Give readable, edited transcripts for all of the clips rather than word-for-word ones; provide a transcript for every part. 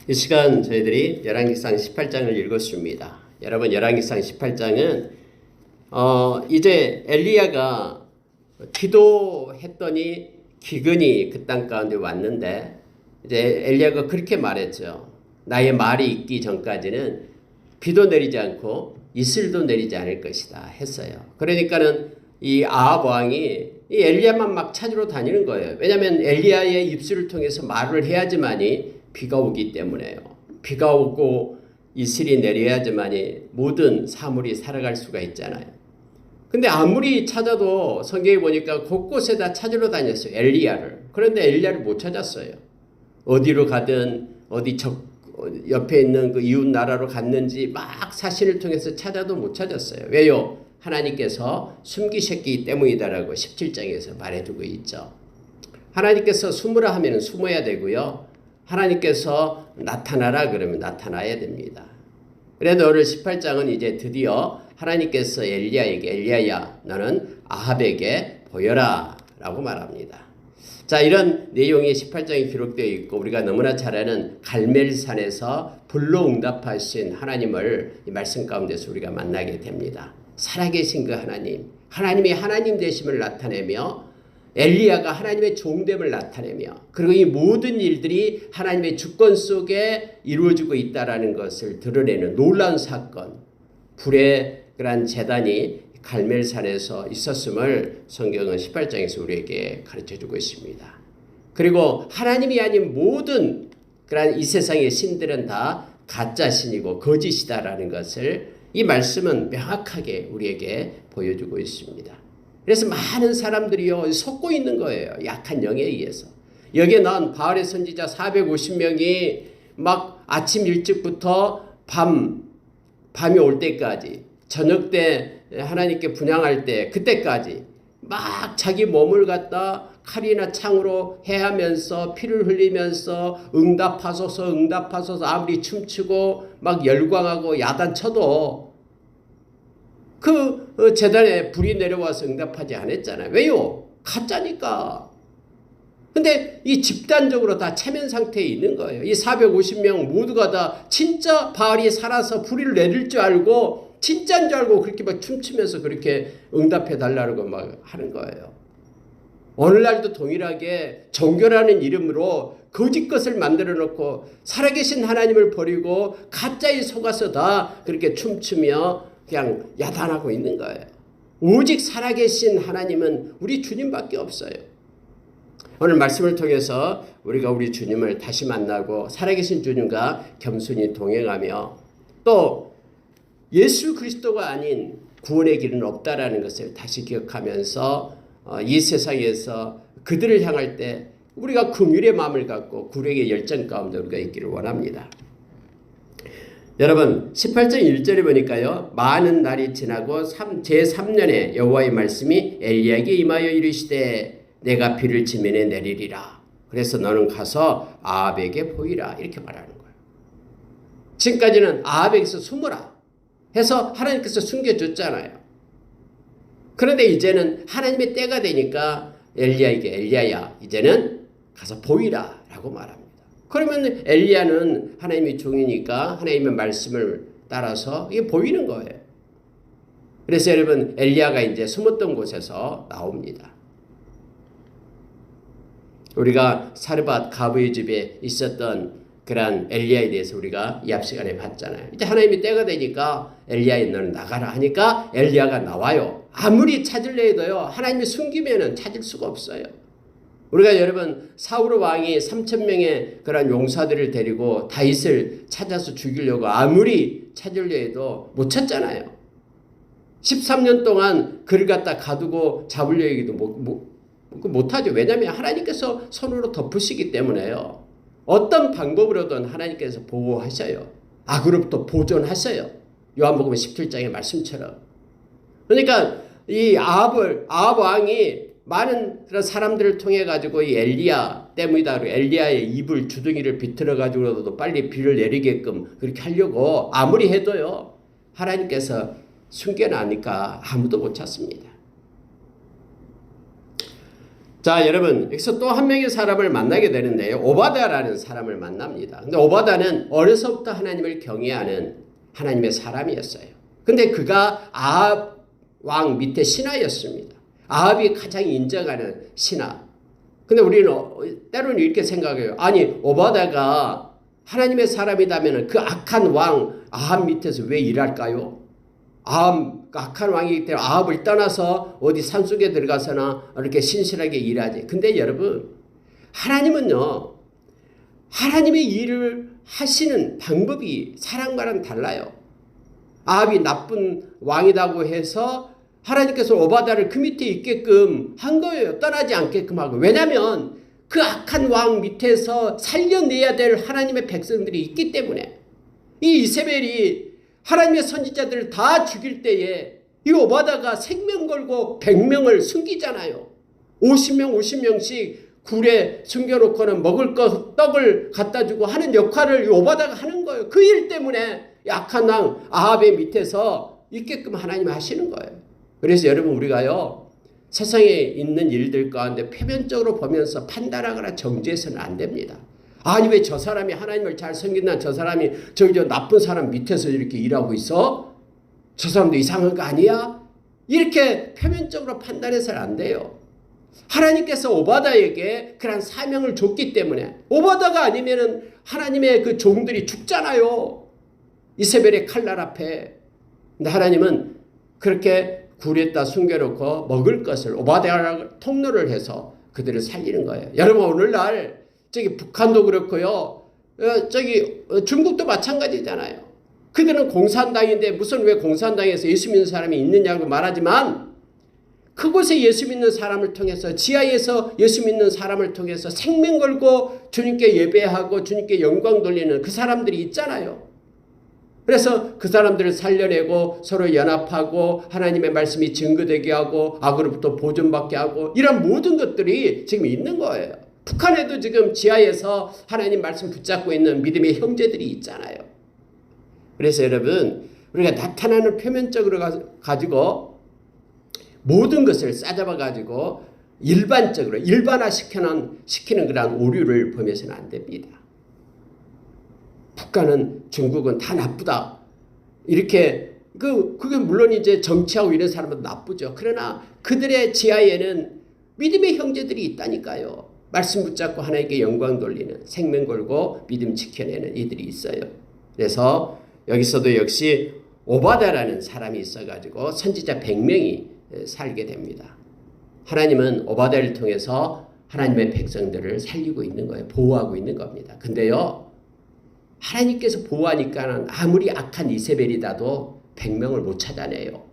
이 시간 저희들이 열왕기상 18장을 읽었습니다. 여러분, 열왕기상 18장은 이제 엘리야가 기도했더니 기근이 그 땅 가운데 왔는데, 이제 엘리야가 그렇게 말했죠. 나의 말이 있기 전까지는 비도 내리지 않고 이슬도 내리지 않을 것이다 했어요. 그러니까는 이 아합 왕이 이 엘리야만 막 찾으러 다니는 거예요. 왜냐하면 엘리야의 입술을 통해서 말을 해야지만이 비가 오기 때문에요. 비가 오고 이슬이 내려야지만이 모든 사물이 살아갈 수가 있잖아요. 근데 아무리 찾아도 성경에 보니까 곳곳에 다 찾으러 다녔어요. 엘리야를. 그런데 엘리야를 못 찾았어요. 어디로 가든 옆에 있는 그 이웃 나라로 갔는지 막 사신을 통해서 찾아도 못 찾았어요. 왜요? 하나님께서 숨기셨기 때문이다라고 17장에서 말해두고 있죠. 하나님께서 숨으라 하면 숨어야 되고요. 하나님께서 나타나라 그러면 나타나야 됩니다. 그래도 오늘 18장은 이제 드디어 하나님께서 엘리야에게, 엘리야야 너는 아합에게 보여라 라고 말합니다. 자, 이런 내용이 18장에 기록되어 있고 우리가 너무나 잘 아는 갈멜산에서 불로 응답하신 하나님을 이 말씀 가운데서 우리가 만나게 됩니다. 살아계신 그 하나님, 하나님이 하나님 되심을 나타내며 엘리야가 하나님의 종됨을 나타내며, 그리고 이 모든 일들이 하나님의 주권 속에 이루어지고 있다는 것을 드러내는 놀라운 사건, 불의 그러한 재단이 갈멜산에서 있었음을 성경은 18장에서 우리에게 가르쳐주고 있습니다. 그리고 하나님이 아닌 모든 그러한 이 세상의 신들은 다 가짜신이고 거짓이다라는 것을 이 말씀은 명확하게 우리에게 보여주고 있습니다. 그래서 많은 사람들이요 속고 있는 거예요. 약한 영에 의해서. 여기에 나온 바알의 선지자 450명이 막 아침 일찍부터 밤이 올 때까지, 저녁 때 하나님께 분향할 때 그때까지 막 자기 몸을 갖다 칼이나 창으로 해하면서 피를 흘리면서 응답하소서 아무리 춤추고 막 열광하고 야단쳐도 그 재단에 불이 내려와서 응답하지 않았잖아요. 왜요? 가짜니까. 근데 이 집단적으로 다 체면 상태에 있는 거예요. 이 450명 모두가 다 진짜 바알이 살아서 불을 내릴 줄 알고 진짜인 줄 알고 그렇게 막 춤추면서 그렇게 응답해 달라고 막 하는 거예요. 오늘날도 동일하게 종교라는 이름으로 거짓 것을 만들어 놓고 살아계신 하나님을 버리고 가짜에 속아서 다 그렇게 춤추며 그냥 야단하고 있는 거예요. 오직 살아계신 하나님은 우리 주님밖에 없어요. 오늘 말씀을 통해서 우리가 우리 주님을 다시 만나고 살아계신 주님과 겸손히 동행하며 또 예수 그리스도가 아닌 구원의 길은 없다라는 것을 다시 기억하면서 이 세상에서 그들을 향할 때 우리가 긍휼의 마음을 갖고 구력의 열정 가운데 우리가 있기를 원합니다. 여러분 18장 1절에 보니까요. 많은 날이 지나고 제3년에 여호와의 말씀이 엘리야에게 임하여 이르시되 내가 비를 지면에 내리리라. 그래서 너는 가서 아합에게 보이라. 이렇게 말하는 거예요. 지금까지는 아합에게서 숨으라 해서 하나님께서 숨겨줬잖아요. 그런데 이제는 하나님의 때가 되니까 엘리야에게 엘리야야 이제는 가서 보이라 라고 말합니다. 그러면 엘리야는 하나님의 종이니까 하나님의 말씀을 따라서 이게 보이는 거예요. 그래서 여러분 엘리야가 이제 숨었던 곳에서 나옵니다. 우리가 사르밧 가브의 집에 있었던 그러한 엘리야에 대해서 우리가 이 앞 시간에 봤잖아요. 이제 하나님이 때가 되니까 엘리야 너는 나가라 하니까 엘리야가 나와요. 아무리 찾으려 해도요 하나님이 숨기면은 찾을 수가 없어요. 우리가 여러분 사울 왕이 3,000명의 그런 용사들을 데리고 다윗을 찾아서 죽이려고 아무리 찾으려 해도 못 찾잖아요. 13년 동안 그를 갖다 가두고 잡으려 해도 못하죠. 왜냐하면 하나님께서 손으로 덮으시기 때문에요. 어떤 방법으로든 하나님께서 보호하셔요. 악으로부터 보존하셔요. 요한복음 17장의 말씀처럼. 그러니까 이 아합 왕이 많은 그런 사람들을 통해 가지고 이 엘리야 때문이다. 엘리야의 입을 주둥이를 비틀어 가지고도 빨리 비를 내리게끔 그렇게 하려고 아무리 해도요. 하나님께서 숨겨놔니까 아무도 못 찾습니다. 자, 여러분, 여기서 또 한 명의 사람을 만나게 되는데요. 오바다라는 사람을 만납니다. 근데 오바다는 어려서부터 하나님을 경외하는 하나님의 사람이었어요. 근데 그가 아합 왕 밑에 신하였습니다. 아합이 가장 인정하는 신하. 근데 우리는 때로는 이렇게 생각해요. 아니, 오바다가 하나님의 사람이라면 그 악한 왕 아합 밑에서 왜 일할까요? 악한 왕이기 때문에 아합을 떠나서 어디 산속에 들어가서나 이렇게 신실하게 일하지. 근데 여러분, 하나님은요, 하나님의 일을 하시는 방법이 사람과는 달라요. 아합이 나쁜 왕이라고 해서 하나님께서 오바다를 그 밑에 있게끔 한 거예요. 떠나지 않게끔 하고. 왜냐하면 그 악한 왕 밑에서 살려내야 될 하나님의 백성들이 있기 때문에. 이 이세벨이 하나님의 선지자들을 다 죽일 때에 이 오바다가 생명 걸고 100명을 숨기잖아요. 50명씩 굴에 숨겨놓고는 먹을 것 떡을 갖다 주고 하는 역할을 이 오바다가 하는 거예요. 그 일 때문에 악한 왕 아합의 밑에서 있게끔 하나님이 하시는 거예요. 그래서 여러분, 우리가요, 세상에 있는 일들 가운데 표면적으로 보면서 판단하거나 정죄해서는 안 됩니다. 아니, 왜 저 사람이 하나님을 잘 섬긴다, 저 사람이 저 나쁜 사람 밑에서 이렇게 일하고 있어? 저 사람도 이상한 거 아니야? 이렇게 표면적으로 판단해서는 안 돼요. 하나님께서 오바다에게 그런 사명을 줬기 때문에. 오바다가 아니면은 하나님의 그 종들이 죽잖아요. 이세벨의 칼날 앞에. 근데 하나님은 그렇게 굴에다 숨겨놓고 먹을 것을 오바다가 통로를 해서 그들을 살리는 거예요. 여러분, 오늘날 저기 북한도 그렇고요. 저기 중국도 마찬가지잖아요. 그들은 공산당인데 무슨 왜 공산당에서 예수 믿는 사람이 있느냐고 말하지만 그곳에 예수 믿는 사람을 통해서 지하에서 예수 믿는 사람을 통해서 생명 걸고 주님께 예배하고 주님께 영광 돌리는 그 사람들이 있잖아요. 그래서 그 사람들을 살려내고 서로 연합하고 하나님의 말씀이 증거되게 하고 악으로부터 보존받게 하고 이런 모든 것들이 지금 있는 거예요. 북한에도 지금 지하에서 하나님 말씀 붙잡고 있는 믿음의 형제들이 있잖아요. 그래서 여러분, 우리가 나타나는 표면적으로 가지고 모든 것을 싸잡아 가지고 일반적으로 일반화시키는 그런 오류를 범해서는 안 됩니다. 북한은 중국은 다 나쁘다. 이렇게 그게 물론 이제 정치하고 이런 사람은 나쁘죠. 그러나 그들의 지하에는 믿음의 형제들이 있다니까요. 말씀 붙잡고 하나님께 영광 돌리는, 생명 걸고 믿음 지켜내는 이들이 있어요. 그래서 여기서도 역시 오바다라는 사람이 있어가지고 선지자 100명이 살게 됩니다. 하나님은 오바다를 통해서 하나님의 백성들을 살리고 있는 거예요. 보호하고 있는 겁니다. 근데요, 하나님께서 보호하니까는 아무리 악한 이세벨이라도 100명을 못 찾아내요.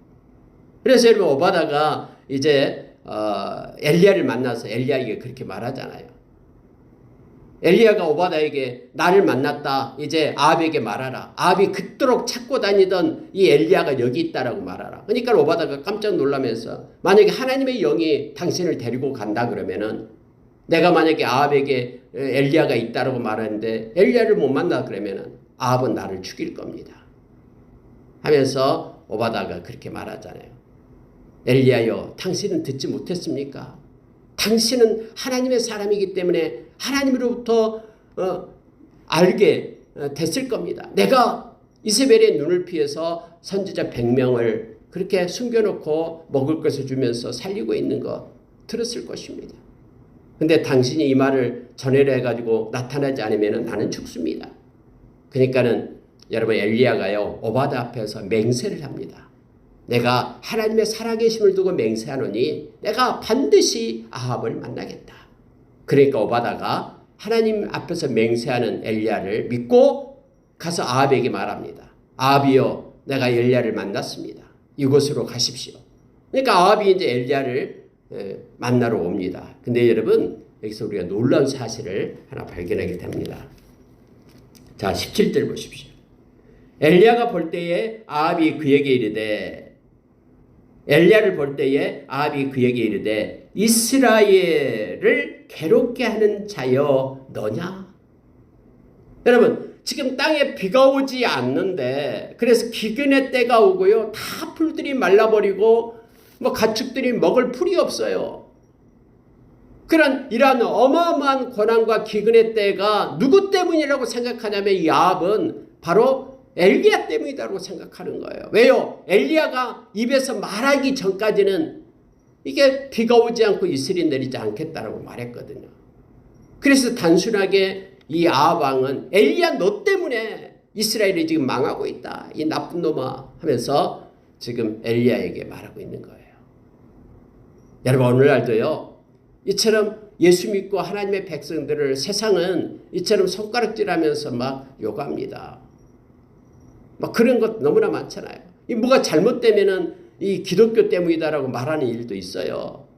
그래서 여러분, 오바다가 이제 엘리야를 만나서 엘리야에게 그렇게 말하잖아요. 엘리야가 오바다에게 나를 만났다. 이제 아합에게 말하라. 아합이 그토록 찾고 다니던 이 엘리야가 여기 있다라고 말하라. 그러니까 오바다가 깜짝 놀라면서 만약에 하나님의 영이 당신을 데리고 간다 그러면은 내가 만약에 아합에게 엘리야가 있다라고 말하는데 엘리야를 못 만나 그러면은 아합은 나를 죽일 겁니다. 하면서 오바다가 그렇게 말하잖아요. 엘리야여, 당신은 듣지 못했습니까? 당신은 하나님의 사람이기 때문에 하나님으로부터 알게 됐을 겁니다. 내가 이세벨의 눈을 피해서 선지자 100명을 그렇게 숨겨놓고 먹을 것을 주면서 살리고 있는 거 들었을 것입니다. 근데 당신이 이 말을 전해라 해가지고 나타나지 않으면 나는 죽습니다. 그러니까는 여러분, 엘리야가요, 오바다 앞에서 맹세를 합니다. 내가 하나님의 살아계심을 두고 맹세하노니 내가 반드시 아합을 만나겠다. 그러니까 오바다가 하나님 앞에서 맹세하는 엘리야를 믿고 가서 아합에게 말합니다. 아합이여, 내가 엘리야를 만났습니다. 이곳으로 가십시오. 그러니까 아합이 이제 엘리야를 만나러 옵니다. 근데 여러분, 여기서 우리가 놀라운 사실을 하나 발견하게 됩니다. 자, 17절 보십시오. 엘리야가 볼 때에 아합이 그에게 이르되, 엘리야를 볼 때에 아합이 그에게 이르되 이스라엘을 괴롭게 하는 자여 너냐? 여러분, 지금 땅에 비가 오지 않는데 그래서 기근의 때가 오고요, 다 풀들이 말라버리고 뭐 가축들이 먹을 풀이 없어요. 그런 이러한 어마어마한 고난과 기근의 때가 누구 때문이라고 생각하냐면 이 아합은 바로 엘리야 때문이라고 생각하는 거예요. 왜요? 엘리야가 입에서 말하기 전까지는 이게 비가 오지 않고 이슬이 내리지 않겠다라고 말했거든요. 그래서 단순하게 이 아합 왕은 엘리야 너 때문에 이스라엘이 지금 망하고 있다. 이 나쁜 놈아 하면서 지금 엘리야에게 말하고 있는 거예요. 여러분 오늘날도요. 이처럼 예수 믿고 하나님의 백성들을 세상은 이처럼 손가락질하면서 막 욕합니다. 막 그런 것 너무나 많잖아요. 이 뭐가 잘못되면은 이 기독교 때문이다라고 말하는 일도 있어요.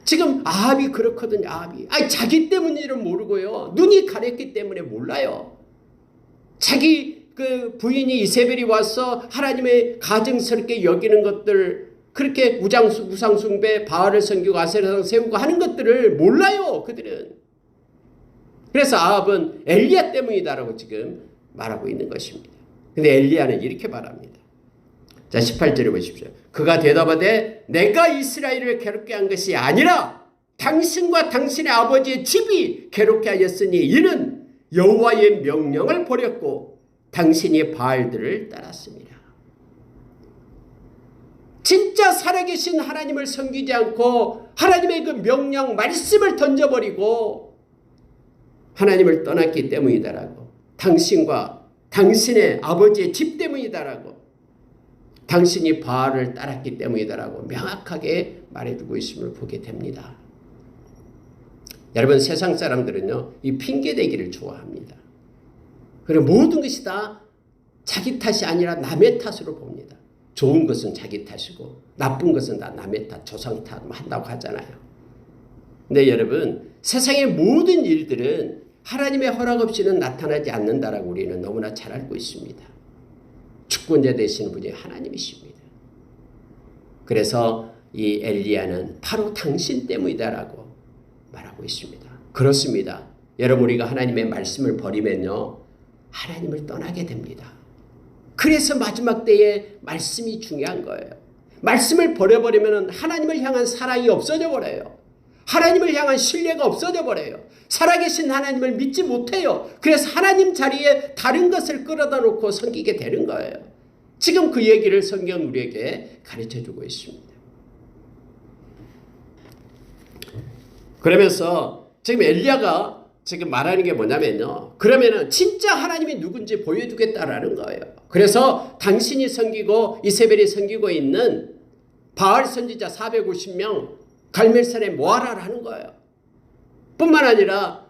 지금 아합이 그렇거든요. 아합이 자기 때문인지는 모르고요. 눈이 가렸기 때문에 몰라요. 자기 그 부인이 이세벨이 와서 하나님의 가증스럽게 여기는 것들 그렇게 우상숭배 바알을 섬기고 아세라상 세우고 하는 것들을 몰라요. 그들은. 그래서 아합은 엘리야 때문이다라고 지금 말하고 있는 것입니다. 근데 엘리야는 이렇게 말합니다. 자 18절에 보십시오. 그가 대답하되 내가 이스라엘을 괴롭게 한 것이 아니라 당신과 당신의 아버지의 집이 괴롭게 하였으니 이는 여호와의 명령을 버렸고 당신이 바알들을 따랐습니다. 진짜 살아계신 하나님을 섬기지 않고 하나님의 그 명령 말씀을 던져버리고 하나님을 떠났기 때문이다라고, 당신과 당신의 아버지의 집 때문이다라고, 당신이 바알을 따랐기 때문이다라고 명확하게 말해주고 있음을 보게 됩니다. 여러분 세상 사람들은요 이 핑계대기를 좋아합니다. 그리고 모든 것이 다 자기 탓이 아니라 남의 탓으로 봅니다. 좋은 것은 자기 탓이고 나쁜 것은 다 남의 탓, 조상 탓 한다고 하잖아요. 근데 여러분 세상의 모든 일들은 하나님의 허락 없이는 나타나지 않는다라고 우리는 너무나 잘 알고 있습니다. 주권자 되시는 분이 하나님이십니다. 그래서 이 엘리야는 바로 당신 때문이다라고 말하고 있습니다. 그렇습니다. 여러분 우리가 하나님의 말씀을 버리면요 하나님을 떠나게 됩니다. 그래서 마지막 때에 말씀이 중요한 거예요. 말씀을 버려버리면 하나님을 향한 사랑이 없어져 버려요. 하나님을 향한 신뢰가 없어져 버려요. 살아계신 하나님을 믿지 못해요. 그래서 하나님 자리에 다른 것을 끌어다 놓고 섬기게 되는 거예요. 지금 그 얘기를 성경은 우리에게 가르쳐주고 있습니다. 그러면서 지금 엘리야가 지금 말하는 게 뭐냐면요. 그러면은 진짜 하나님이 누군지 보여주겠다라는 거예요. 그래서 당신이 섬기고 이세벨이 섬기고 있는 바알 선지자 450명 갈멜산에 모아라라는 거예요. 뿐만 아니라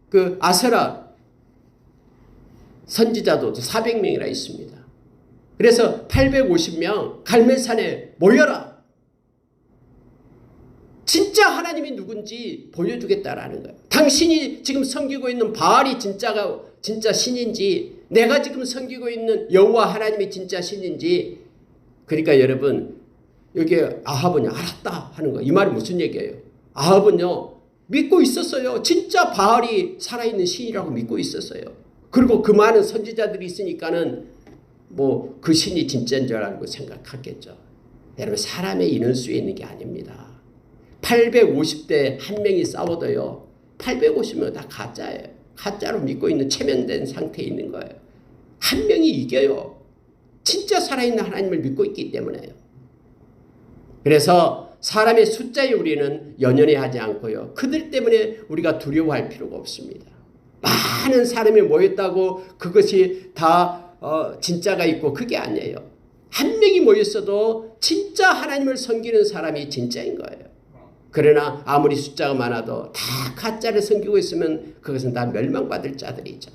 그 아세라 선지자도 400명이나 있습니다. 그래서 850명 갈멜산에 모여라. 진짜 하나님이 누군지 보여주겠다라는 거예요. 당신이 지금 섬기고 있는 바알이 진짜 신인지, 내가 지금 섬기고 있는 여호와 하나님이 진짜 신인지. 그러니까 여러분 여기 아합은요 알았다 하는 거예요. 이 말이 무슨 얘기예요? 아합은요 믿고 있었어요. 진짜 바알이 살아있는 신이라고 믿고 있었어요. 그리고 그 많은 선지자들이 있으니까는 뭐 그 신이 진짜인 줄 알고 생각하겠죠. 여러분 사람의 인원수에 있는 게 아닙니다. 850대 한 명이 싸워도요 850명 다 가짜예요. 가짜로 믿고 있는 체면된 상태에 있는 거예요. 한 명이 이겨요. 진짜 살아있는 하나님을 믿고 있기 때문에요. 그래서 사람의 숫자에 우리는 연연해 하지 않고요. 그들 때문에 우리가 두려워할 필요가 없습니다. 많은 사람이 모였다고 그것이 다 진짜가 있고 그게 아니에요. 한 명이 모였어도 진짜 하나님을 섬기는 사람이 진짜인 거예요. 그러나 아무리 숫자가 많아도 다 가짜를 섬기고 있으면 그것은 다 멸망받을 자들이죠.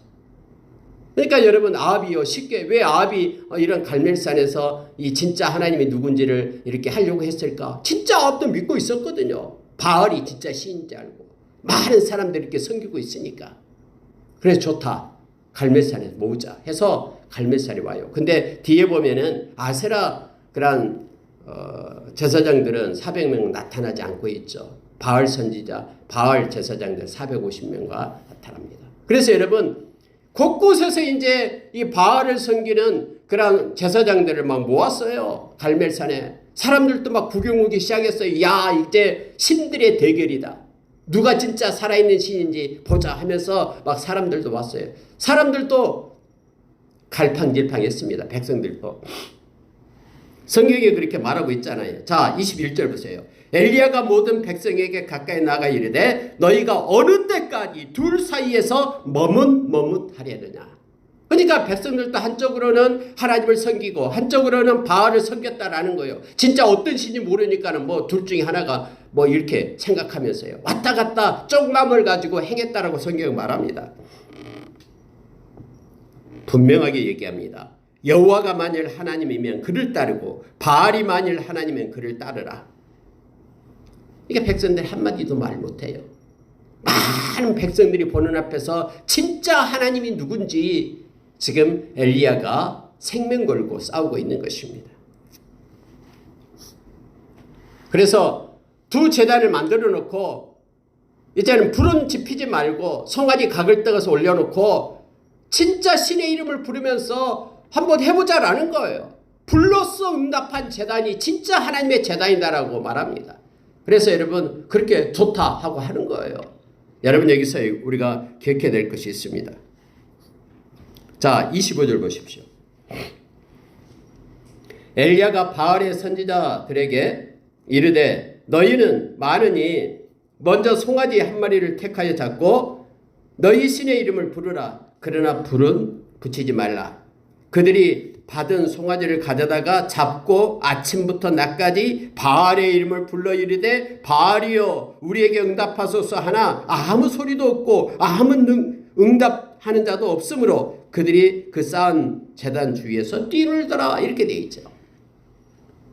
그러니까 여러분 아합이요 쉽게 왜 아합이 이런 갈멜산에서 이 진짜 하나님이 누군지를 이렇게 하려고 했을까? 진짜 아합도 믿고 있었거든요. 바알이 진짜 신인지 알고 많은 사람들이 이렇게 섬기고 있으니까. 그래서 좋다. 갈멜산에 모으자 해서 갈멜산에 와요. 근데 뒤에 보면은 아세라 그런 제사장들은 400명 나타나지 않고 있죠. 바알 선지자, 바알 제사장들 450명과 나타납니다. 그래서 여러분 곳곳에서 이제 이 바알을 섬기는 그런 제사장들을 막 모았어요. 갈멜산에. 사람들도 막 구경 오기 시작했어요. 야, 이제 신들의 대결이다. 누가 진짜 살아있는 신인지 보자 하면서 막 사람들도 왔어요. 사람들도 갈팡질팡했습니다. 백성들도. 성경에 그렇게 말하고 있잖아요. 자, 21절 보세요. 엘리야가 모든 백성에게 가까이 나가 이르되 너희가 어느 때까지 둘 사이에서 머뭇머뭇하려느냐. 그러니까 백성들도 한쪽으로는 하나님을 섬기고 한쪽으로는 바알을 섬겼다라는 거예요. 진짜 어떤 신인지 모르니까는 뭐 둘 중에 하나가 뭐 이렇게 생각하면서요. 왔다 갔다 쪽맘을 가지고 행했다라고 성경은 말합니다. 분명하게 얘기합니다. 여호와가 만일 하나님이면 그를 따르고 바알이 만일 하나님이면 그를 따르라. 이게 백성들 한마디도 말 못해요. 많은 백성들이 보는 앞에서 진짜 하나님이 누군지 지금 엘리야가 생명 걸고 싸우고 있는 것입니다. 그래서 두 제단을 만들어 놓고 이제는 불은 지피지 말고 송아지 각을 떠서 올려놓고 진짜 신의 이름을 부르면서 한번 해보자라는 거예요. 불로써 응답한 제단이 진짜 하나님의 제단이다라고 말합니다. 그래서 여러분 그렇게 좋다 하고 하는 거예요. 여러분 여기서 우리가 기억해야 될 것이 있습니다. 자, 25절 보십시오. 엘리야가 바알의 선지자들에게 이르되 너희는 많으니 먼저 송아지 한 마리를 택하여 잡고 너희 신의 이름을 부르라. 그러나 불은 붙이지 말라. 그들이 받은 송아지를 가져다가 잡고 아침부터 낮까지 바알의 이름을 불러 이르되 바알이여 우리에게 응답하소서 하나 아무 소리도 없고 아무 응답하는 자도 없으므로 그들이 그 쌓은 제단 주위에서 뛰놀더라. 이렇게 되어 있죠.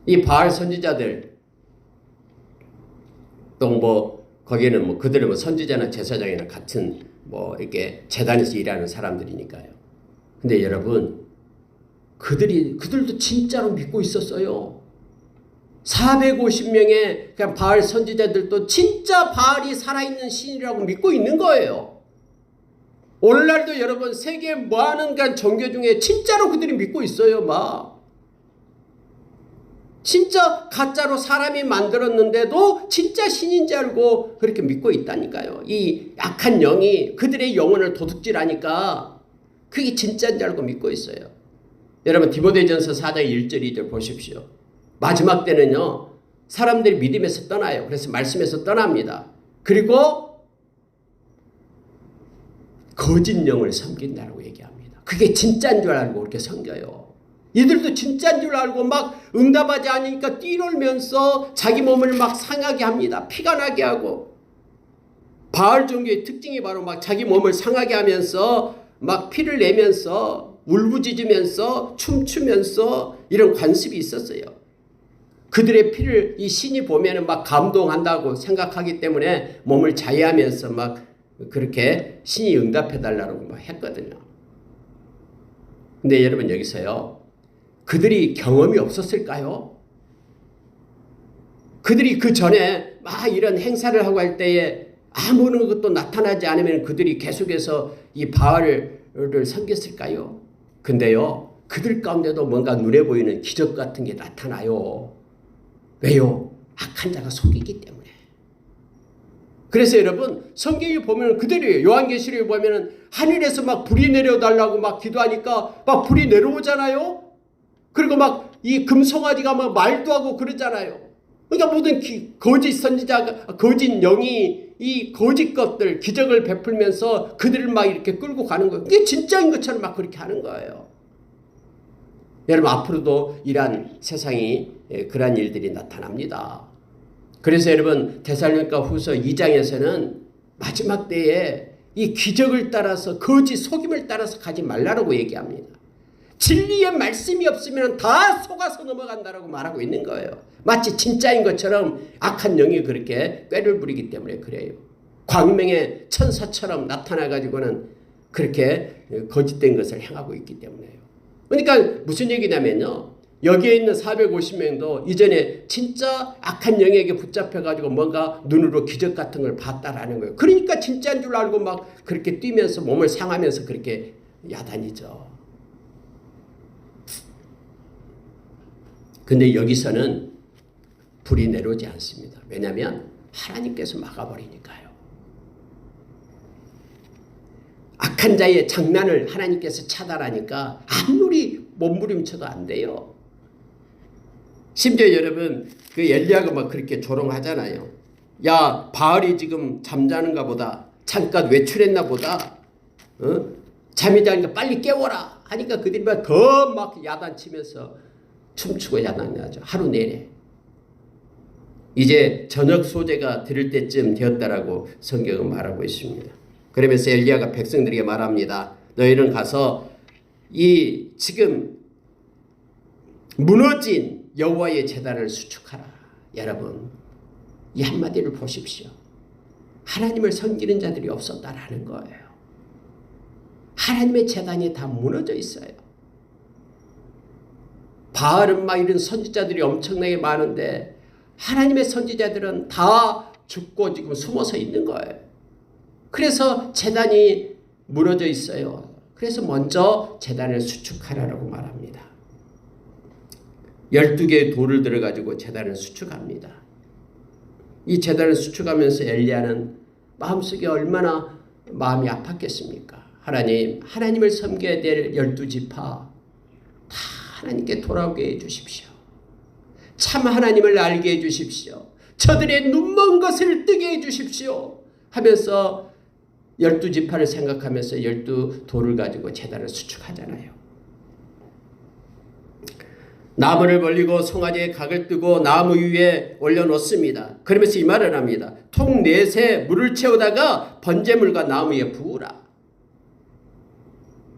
이 바알 선지자들 또 뭐 거기에는 뭐 그들은 뭐 선지자나 제사장이나 같은 뭐 이렇게 제단에서 일하는 사람들이니까요. 근데 여러분 그들도 진짜로 믿고 있었어요. 450명의 그냥 바알 선지자들도 진짜 바알이 살아있는 신이라고 믿고 있는 거예요. 오늘날도 여러분 세계 많은 종교 중에 진짜로 그들이 믿고 있어요. 막 진짜 가짜로 사람이 만들었는데도 진짜 신인 줄 알고 그렇게 믿고 있다니까요. 이 악한 영이 그들의 영혼을 도둑질하니까 그게 진짜인 줄 알고 믿고 있어요. 여러분 디모데전서 4장 1절 2절 보십시오. 마지막 때는요 사람들이 믿음에서 떠나요. 그래서 말씀에서 떠납니다. 그리고 거짓 영을 섬긴다고 얘기합니다. 그게 진짜인 줄 알고 그렇게 섬겨요. 이들도 진짜인 줄 알고 막 응답하지 않으니까 뛰놀면서 자기 몸을 막 상하게 합니다. 피가 나게 하고. 바알 종교의 특징이 바로 막 자기 몸을 상하게 하면서 막 피를 내면서 울부짖으면서 춤추면서 이런 관습이 있었어요. 그들의 피를 이 신이 보면은 막 감동한다고 생각하기 때문에 몸을 자해하면서 막 그렇게 신이 응답해달라고 막 했거든요. 근데 여러분 여기서요. 그들이 경험이 없었을까요? 그들이 그 전에 막 이런 행사를 하고 할 때에 아무런 것도 나타나지 않으면 그들이 계속해서 이 바알을 섬겼을까요? 근데요, 그들 가운데도 뭔가 눈에 보이는 기적 같은 게 나타나요. 왜요? 악한 자가 속이기 때문에. 그래서 여러분 성경에 보면 그들이 요한계시록에 보면은 하늘에서 막 불이 내려달라고 막 기도하니까 막 불이 내려오잖아요. 그리고 막 이 금송아지가 막 말도 하고 그러잖아요. 그러니까 모든 거짓 선지자가 거짓 영이 이 거짓 것들 기적을 베풀면서 그들을 막 이렇게 끌고 가는 거예요. 이게 진짜인 것처럼 막 그렇게 하는 거예요. 여러분 앞으로도 이러한 세상이 그러한 일들이 나타납니다. 그래서 여러분 데살로니가 후서 2장에서는 마지막 때에 이 기적을 따라서 거짓 속임을 따라서 가지 말라고 얘기합니다. 진리의 말씀이 없으면 다 속아서 넘어간다라고 말하고 있는 거예요. 마치 진짜인 것처럼 악한 영이 그렇게 꾀를 부리기 때문에 그래요. 광명의 천사처럼 나타나가지고는 그렇게 거짓된 것을 행하고 있기 때문에요. 그러니까 무슨 얘기냐면요. 여기에 있는 450명도 이전에 진짜 악한 영에게 붙잡혀가지고 뭔가 눈으로 기적 같은 걸 봤다라는 거예요. 그러니까 진짜인 줄 알고 막 그렇게 뛰면서 몸을 상하면서 그렇게 야단이죠. 근데 여기서는 불이 내려오지 않습니다. 왜냐하면 하나님께서 막아버리니까요. 악한 자의 장난을 하나님께서 차단하니까 아무리 몸부림쳐도 안 돼요. 심지어 여러분 그 엘리야가 막 그렇게 조롱하잖아요. 야, 바알이 지금 잠자는가 보다, 잠깐 외출했나 보다, 잠이 자니까 빨리 깨워라 하니까 그들이 막 더 막 야단치면서 춤추고 야단하죠. 하루 내내. 이제 저녁 소재가 들을 때쯤 되었다라고 성경은 말하고 있습니다. 그러면서 엘리야가 백성들에게 말합니다. 너희는 가서 이 지금 무너진 여호와의 제단을 수축하라. 여러분, 이 한마디를 보십시오. 하나님을 섬기는 자들이 없었다라는 거예요. 하나님의 제단이 다 무너져 있어요. 바알은 막 이런 선지자들이 엄청나게 많은데 하나님의 선지자들은 다 죽고 지금 숨어서 있는 거예요. 그래서 제단이 무너져 있어요. 그래서 먼저 제단을 수축하라고 말합니다. 12개의 돌을 들어가지고 제단을 수축합니다. 이 제단을 수축하면서 엘리야는 마음속에 얼마나 마음이 아팠겠습니까? 하나님을 섬겨야 될 12지파 다 하나님께 돌아오게 해주십시오. 참 하나님을 알게 해주십시오. 저들의 눈먼 것을 뜨게 해주십시오 하면서 12지파를 생각하면서 12돌을 가지고 제단을 수축하잖아요. 나무를 벌리고 송아지에 각을 뜨고 나무 위에 올려놓습니다. 그러면서 이 말을 합니다. 통 넷에 물을 채우다가 번제물과 나무 위에 부으라.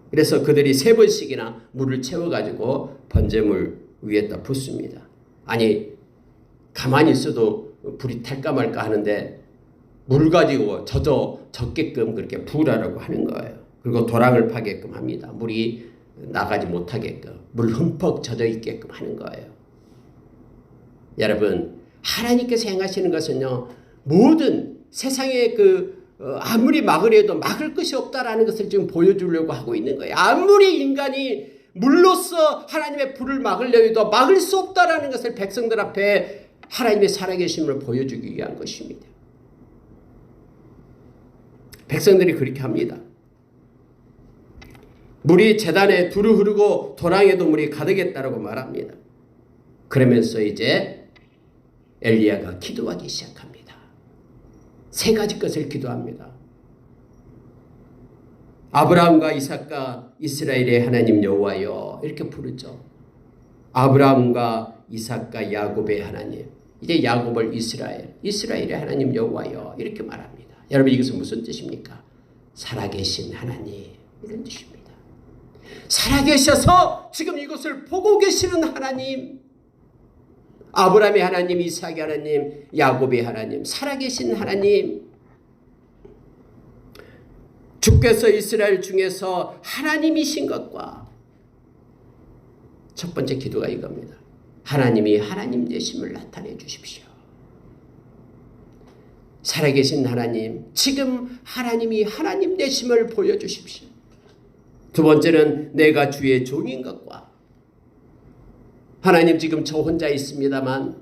그래서 그들이 3번씩이나 물을 채워가지고 번제물 위에다 붓습니다. 아니, 가만히 있어도 불이 탈까 말까 하는데 물 가지고 젖게끔 그렇게 부으라고 하는 거예요. 그리고 도랑을 파게끔 합니다. 물이 나가지 못하게끔, 물 흠뻑 젖어 있게끔 하는 거예요. 여러분, 하나님께서 행하시는 것은요, 모든 세상의 아무리 막으려 해도 막을 것이 없다라는 것을 지금 보여주려고 하고 있는 거예요. 아무리 인간이 물로써 하나님의 불을 막으려 해도 막을 수 없다라는 것을 백성들 앞에 하나님의 살아계심을 보여주기 위한 것입니다. 백성들이 그렇게 합니다. 물이 제단에 두루 흐르고 도랑에도 물이 가득했다라고 말합니다. 그러면서 이제 엘리야가 기도하기 시작합니다. 3가지 것을 기도합니다. 아브라함과 이삭과 이스라엘의 하나님 여호와여, 이렇게 부르죠. 아브라함과 이삭과 야곱의 하나님, 이제 야곱을 이스라엘의 하나님 여호와여, 이렇게 말합니다. 여러분, 이것은 무슨 뜻입니까? 살아계신 하나님, 이런 뜻입니다. 살아계셔서 지금 이것을 보고 계시는 하나님, 아브라함의 하나님, 이삭의 하나님, 야곱의 하나님, 살아계신 하나님, 주께서 이스라엘 중에서 하나님이신 것과, 첫 번째 기도가 이겁니다. 하나님이 하나님 되심을 나타내 주십시오. 살아계신 하나님, 지금 하나님이 하나님 되심을 보여주십시오. 두 번째는 내가 주의 종인 것과, 하나님 지금 저 혼자 있습니다만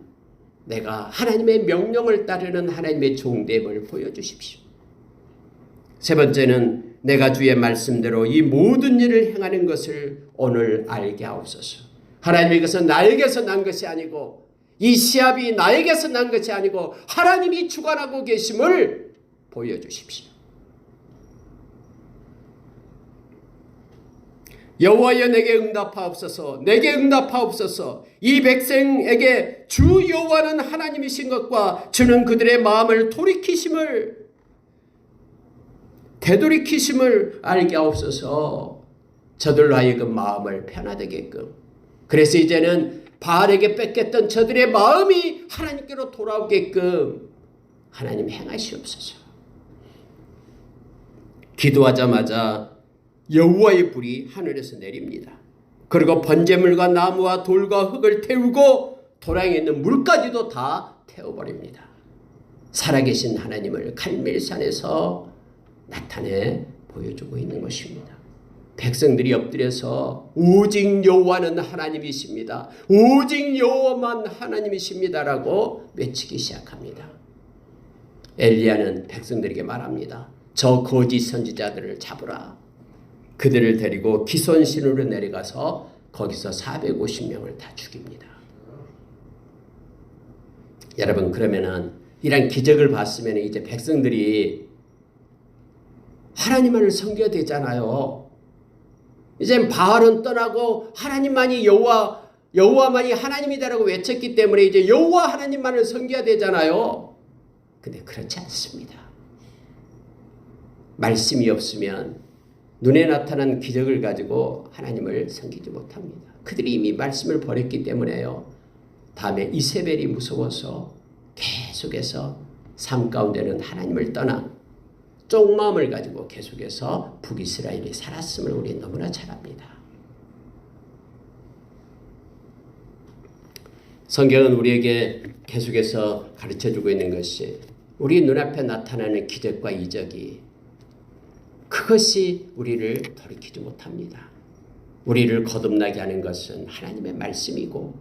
내가 하나님의 명령을 따르는 하나님의 종됨을 보여주십시오. 세 번째는 내가 주의 말씀대로 이 모든 일을 행하는 것을 오늘 알게 하옵소서. 하나님, 이것은 나에게서 난 것이 아니고, 이 시합이 나에게서 난 것이 아니고 하나님이 주관하고 계심을 보여주십시오. 여호와여, 내게 응답하옵소서. 내게 응답하옵소서. 이 백성에게 주 여호와는 하나님이신 것과 주는 그들의 마음을 되돌이키심을 알게 하옵소서. 저들로 하여금 마음을 편하게끔, 그래서 이제는 바알에게 뺏겼던 저들의 마음이 하나님께로 돌아오게끔 하나님 행하시옵소서. 기도하자마자 여호와의 불이 하늘에서 내립니다. 그리고 번제물과 나무와 돌과 흙을 태우고 도랑에 있는 물까지도 다 태워버립니다. 살아계신 하나님을 갈멜산에서 나타내 보여주고 있는 것입니다. 백성들이 엎드려서 오직 여호와는 하나님이십니다. 오직 여호와만 하나님이십니다라고 외치기 시작합니다. 엘리야는 백성들에게 말합니다. 저 거짓 선지자들을 잡으라. 그들을 데리고 기손신으로 내려가서 거기서 450명을 다 죽입니다. 여러분, 그러면은 이런 기적을 봤으면 이제 백성들이 하나님만을 섬겨야 되잖아요. 이제 바알은 떠나고 하나님만이 여호와만이 하나님이다라고 외쳤기 때문에 이제 여호와 하나님만을 섬겨야 되잖아요. 근데 그렇지 않습니다. 말씀이 없으면 눈에 나타난 기적을 가지고 하나님을 섬기지 못합니다. 그들이 이미 말씀을 버렸기 때문에요. 다음에 이세벨이 무서워서 계속해서 삶 가운데는 하나님을 떠나 쪽마음을 가지고 계속해서 북이스라엘이 살았음을 우리는 너무나 잘 압니다. 성경은 우리에게 계속해서 가르쳐주고 있는 것이 우리 눈앞에 나타나는 기적과 이적이 그것이 우리를 돌이키지 못합니다. 우리를 거듭나게 하는 것은 하나님의 말씀이고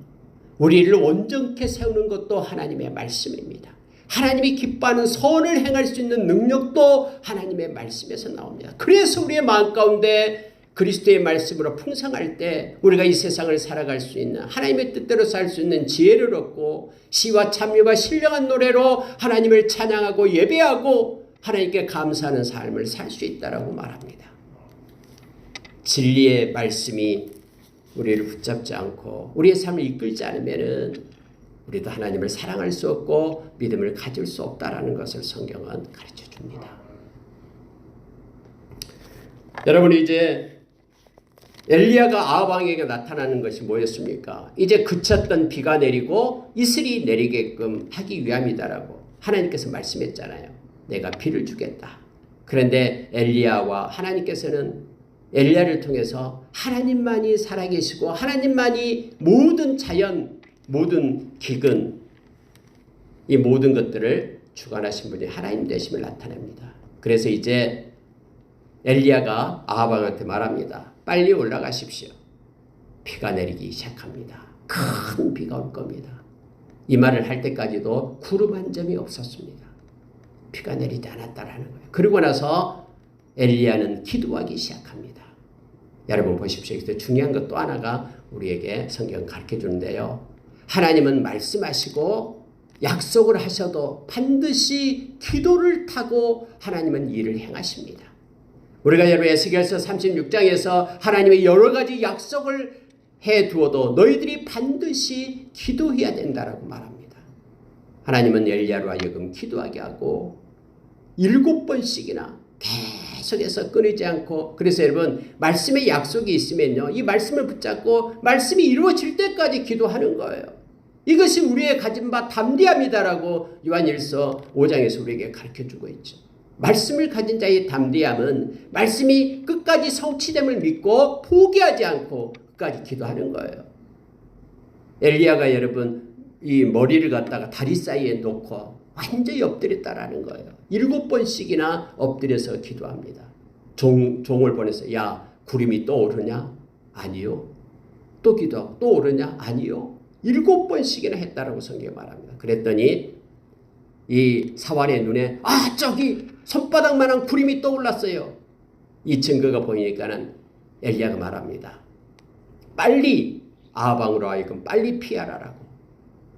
우리를 온전케 세우는 것도 하나님의 말씀입니다. 하나님이 기뻐하는 선을 행할 수 있는 능력도 하나님의 말씀에서 나옵니다. 그래서 우리의 마음 가운데 그리스도의 말씀으로 풍성할 때 우리가 이 세상을 살아갈 수 있는 하나님의 뜻대로 살 수 있는 지혜를 얻고 시와 찬미와 신령한 노래로 하나님을 찬양하고 예배하고 하나님께 감사하는 삶을 살 수 있다라고 말합니다. 진리의 말씀이 우리를 붙잡지 않고 우리의 삶을 이끌지 않으면은 우리도 하나님을 사랑할 수 없고 믿음을 가질 수 없다라는 것을 성경은 가르쳐 줍니다. 여러분, 이제 엘리야가 아합 왕에게 나타나는 것이 뭐였습니까? 이제 그쳤던 비가 내리고 이슬이 내리게끔 하기 위함이다라고 하나님께서 말씀했잖아요. 내가 비를 주겠다. 그런데 엘리야와 하나님께서는 엘리야를 통해서 하나님만이 살아계시고 하나님만이 모든 자연, 모든 기근, 이 모든 것들을 주관하신 분이 하나님 되심을 나타냅니다. 그래서 이제 엘리야가 아합 왕한테 말합니다. 빨리 올라가십시오. 비가 내리기 시작합니다. 큰 비가 올 겁니다. 이 말을 할 때까지도 구름 한 점이 없었습니다. 비가 내리지 않았다라는 거예요. 그러고 나서 엘리야는 기도하기 시작합니다. 여러분 보십시오. 여기서 중요한 것 또 하나가 우리에게 성경 가르쳐 주는데요. 하나님은 말씀하시고 약속을 하셔도 반드시 기도를 타고 하나님은 일을 행하십니다. 우리가 여러분 에스겔서 36장에서 하나님의 여러 가지 약속을 해두어도 너희들이 반드시 기도해야 된다라고 말합니다. 하나님은 엘리야로 하여금 기도하게 하고 7번씩이나 계속해서 끊이지 않고, 그래서 여러분 말씀의 약속이 있으면요, 이 말씀을 붙잡고 말씀이 이루어질 때까지 기도하는 거예요. 이것이 우리의 가진 바 담대함이다라고 요한일서 5장에서 우리에게 가르쳐주고 있죠. 말씀을 가진 자의 담대함은 말씀이 끝까지 성취됨을 믿고 포기하지 않고 끝까지 기도하는 거예요. 엘리야가 여러분 이 머리를 갖다가 다리 사이에 놓고 완전히 엎드렸다라는 거예요. 7번씩이나 엎드려서 기도합니다. 종을 보내서 야 구름이 또 오르냐? 아니요. 또 기도하고 또 오르냐? 아니요. 7번씩이나 했다라고 성경에 말합니다. 그랬더니 이 사환의 눈에 저기 손바닥만한 구름이 떠올랐어요. 이 증거가 보이니까는 엘리야가 말합니다. 빨리 아합 왕으로 하여금 빨리 피하라라고.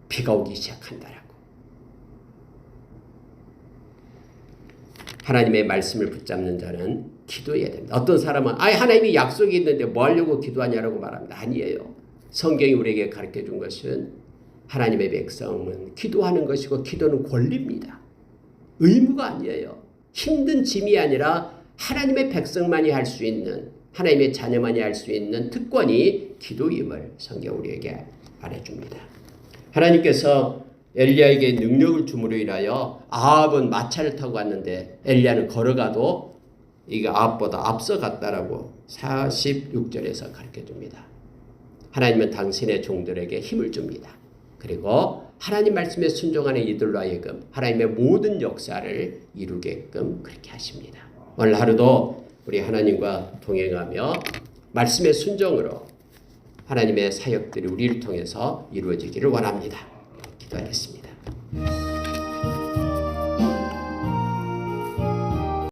비가 오기 시작한다라고. 하나님의 말씀을 붙잡는 자는 기도해야 됩니다. 어떤 사람은 하나님이 약속이 있는데 뭐 하려고 기도하냐라고 말합니다. 아니에요. 성경이 우리에게 가르쳐 준 것은 하나님의 백성은 기도하는 것이고 기도는 권리입니다. 의무가 아니에요. 힘든 짐이 아니라 하나님의 백성만이 할 수 있는, 하나님의 자녀만이 할 수 있는 특권이 기도임을 성경 우리에게 말해줍니다. 하나님께서 엘리야에게 능력을 줌으로 인하여 아합은 마차를 타고 갔는데 엘리야는 걸어가도 이게 아합보다 앞서갔다라고 46절에서 가르쳐줍니다. 하나님은 당신의 종들에게 힘을 줍니다. 그리고 하나님 말씀에 순종하는 이들로 하여금 하나님의 모든 역사를 이루게끔 그렇게 하십니다. 오늘 하루도 우리 하나님과 동행하며 말씀의 순종으로 하나님의 사역들이 우리를 통해서 이루어지기를 원합니다. 기도하겠습니다.